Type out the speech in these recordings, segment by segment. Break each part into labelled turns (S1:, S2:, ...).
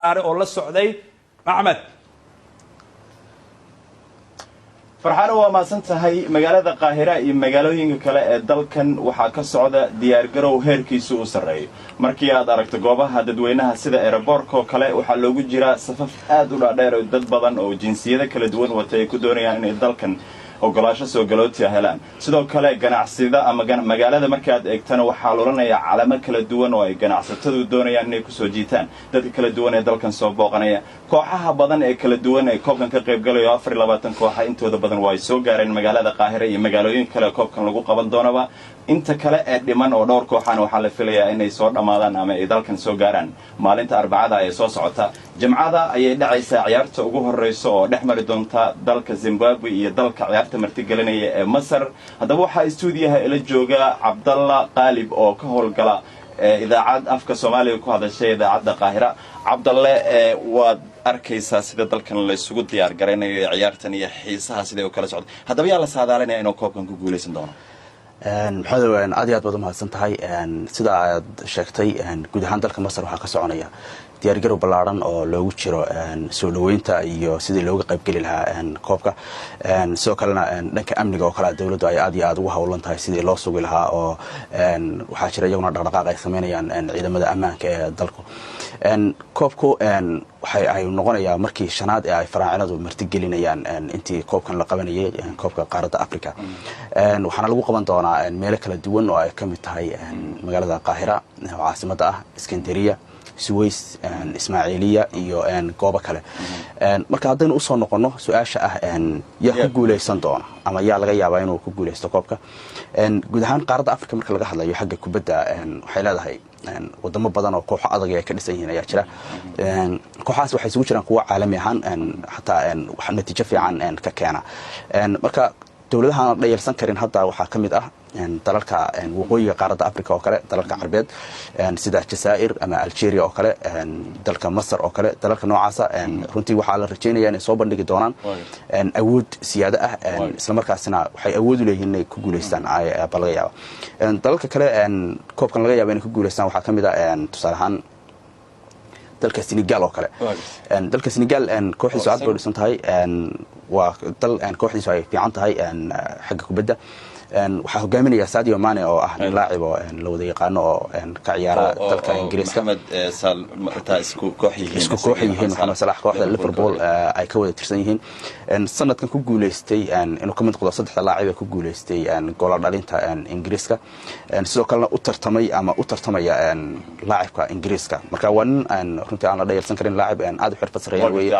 S1: oo la socday Ahmed
S2: farxaan waa maasan tahay magaalada Qaahira iyo magaalooyinka kale ee dalkan waxa ka socda diyaar garow heerkiisu u sareeyo markii aad aragto goobaha dadweynaha sida airportka kale waxa loogu jiraa safaf aad u dhaadheer oo dad badan oo jinsiyada kala duwan watay ku doonayaan inay dalkan ogolaasho soo galootiya helaan sidoo kale ganacsiyada ama magaalada markii aad eegtana waxa loolanaya calamo kala duwan oo ay ganacsatadu doonayaan inay ku soo jiitaan dadka kala duwan ee dalkan soo booqanaya kooxaha badan ee kala duwan ee koobkan ka qayb galayo 24 koox intooda badan way soo gaareen magaalada Qaahira iyo magaalooyin kale koobkan lagu qaban doonaba inta kale ee dhiman oo dhowr kooxan waxa la filayaa inay soo dhamaadaan ama ay dalkan soo gaaraan maalinta Arbacada ay soo socota Jimcada ayay dhacaysaa ciyaarta ugu horeysa oo dhexmari doonta dalka Zimbabwe iyo dalka ciyaarta martigelinaya ee Masar hadaba waxa stuudiyaha ila jooga Cabdalla Qalib oo ka howlgala idaacad afka Soomaaliga ku hadashay idaacada Qaahira Cabdalle waad arkaysaa sida dalkan la isugu diyaar gareynayo ciyaartan iyo xiisaha sida uu kala socdo hadaba yaa la saadaalinaya inuu koobkan ku guuleysan doono
S3: maxamed aad iyo aad baad u mahadsan tahay sida aad sheegtay guud ahaan dalka Masar waxa ka soconaya diyaar garow ballaaran oo loogu jiro soo dhaweynta iyo sidii looga qayb gali lahaa koobka sidoo kalena dhanka amniga oo kala dawladdu ay aad iyo aad ugu hawlan tahay sidii loo sugi lahaa oo waxa jira iyaguna dhaqdhaqaaq ay sameynayaan ciidamada ammaanka ee dalku koobku waxay ay noqonayaa markii shanaad ee ay faraacinadu martigelinayaan intii koobkan la qabanayay koobka qaaradda Afrika waxaana lagu qaban doonaa meelo kala duwan oo ay ka mid tahay magaalada Qaahira oo caasimadda ah Iskandariya Suways Ismaaciiliya iyo goobo kale marka haddaynu u soo noqono su'aasha ah yaa ku guuleysan doona ama yaa laga yaabaa inuu ku guuleysto koobka guud ahaan qaaradda Afrika marka laga hadlayo xagga kubadda waxay leedahay wadamo badan oo kooxo adag ay ka dhisan yihiin ayaa jira kooxaas waxay isugu jiraan kuwa caalami ahaan xataa wax natiijo fiican ka keena marka dawladaha aan dhayalsan karin hadda waxa kamid ah dalalka waqooyiga qaaradda Afrika oo kale dalalka Carbeed sida Jazaa'ir ama Algeria oo kale dalka Masar oo kale dalalka noocaas runtii waxa la rajaynayaa inay soo bandhigi doonaan awood siyaada ah isla markaasina waxay awood u leeyihiin inay ku guuleystaan balaga yaabo dalalka kale koobkan laga yaabo inay ku guuleystaan waxa kamid ah tusaale ahaan dalka Senegal oo kale dalka Senegal kooxdiisu aad bay dhisan tahay waa dal kooxdiisu ay fiican tahay xagga kubadda waxa hogaaminaya Sadio Mane oo ah laacib oo la wada yaqaan oo ka ciyaara dalka Ingiriiska
S2: Maxamed isku kooxiyihiin
S3: Mohamed Salah kooxda Liverpool ay ka wada tirsan yihiin sanadkan ku guuleystay inuu ka mid noqdo saddexda laacib ee ku guuleystay gool dhalinta Ingiriiska sidoo kale u tartamaya laacibka Ingiriiska marka waan runtii aan la dhayalsan karin laacib aad u xirfad sareeya weeye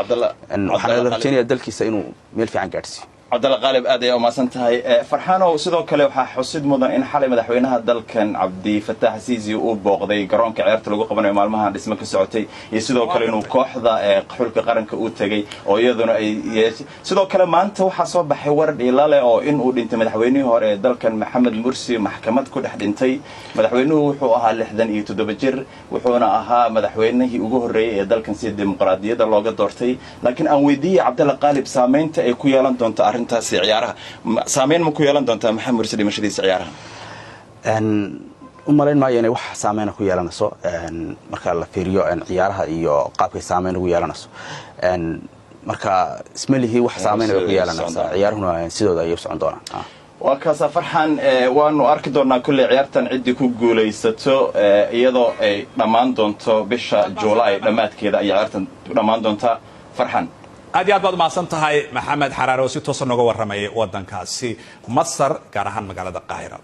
S3: waxaan la rajaynayaa dalkiisa inuu meel fiican gaarsiiyo
S2: Cabdalla Qalib aad ay u maasan tahay farxaano sidoo kale waxa xusid mudan in xalay madaxweynaha dalkan Cabdi Fattah Sisi uu booqday garoonka ciyaarta lagu qabanayo maalmaha dhismo ka socotay iyo sidoo kale inuu kooxda xulka qaranka u tagay oo iyaduna ay sidoo kale maanta waxa soo baxay war dhiilale oo in uu dhintay madaxweynihii hore ee dalkan Maxamed Mursi maxkamad ku dhex dhintay madaxweynuhu wuxuu ahaa 67 jir wuxuuna ahaa madaxweynihii ugu horeeyay ee dalkan si dimuqraadiyadda looga doortay laakiin aan weydiiyay Cabdalla Qalib saameynta ay ku yeelan doonto taasi ciyaaraha saameyn ma ku yeelan doontaa Maxamed Mursi dhimashadiisa ciyaaraha
S3: umaleyn maayo inay wax saameyn ku yeelanayso marka la fiiriyo ciyaaraha iyo qaabkay saameyn ugu yeelanayso marka ismalihi wax saameyn ku yeelanaysa ciyaaruhuna sidooda ay u socon doonaan
S2: waa kaas farxan waanu arki doonaa kulli ciyaartan cidii ku guuleysato iyadoo ay dhamaan doonto bisha July dhamaadkeeda ay ciyaartan dhamaan doonta farxan
S1: aad iyo aad baad maasan tahay Maxamed Xaraare oo si toos ah nooga warramay wadankaasi Masar gaar ahaan magaalada Qaahira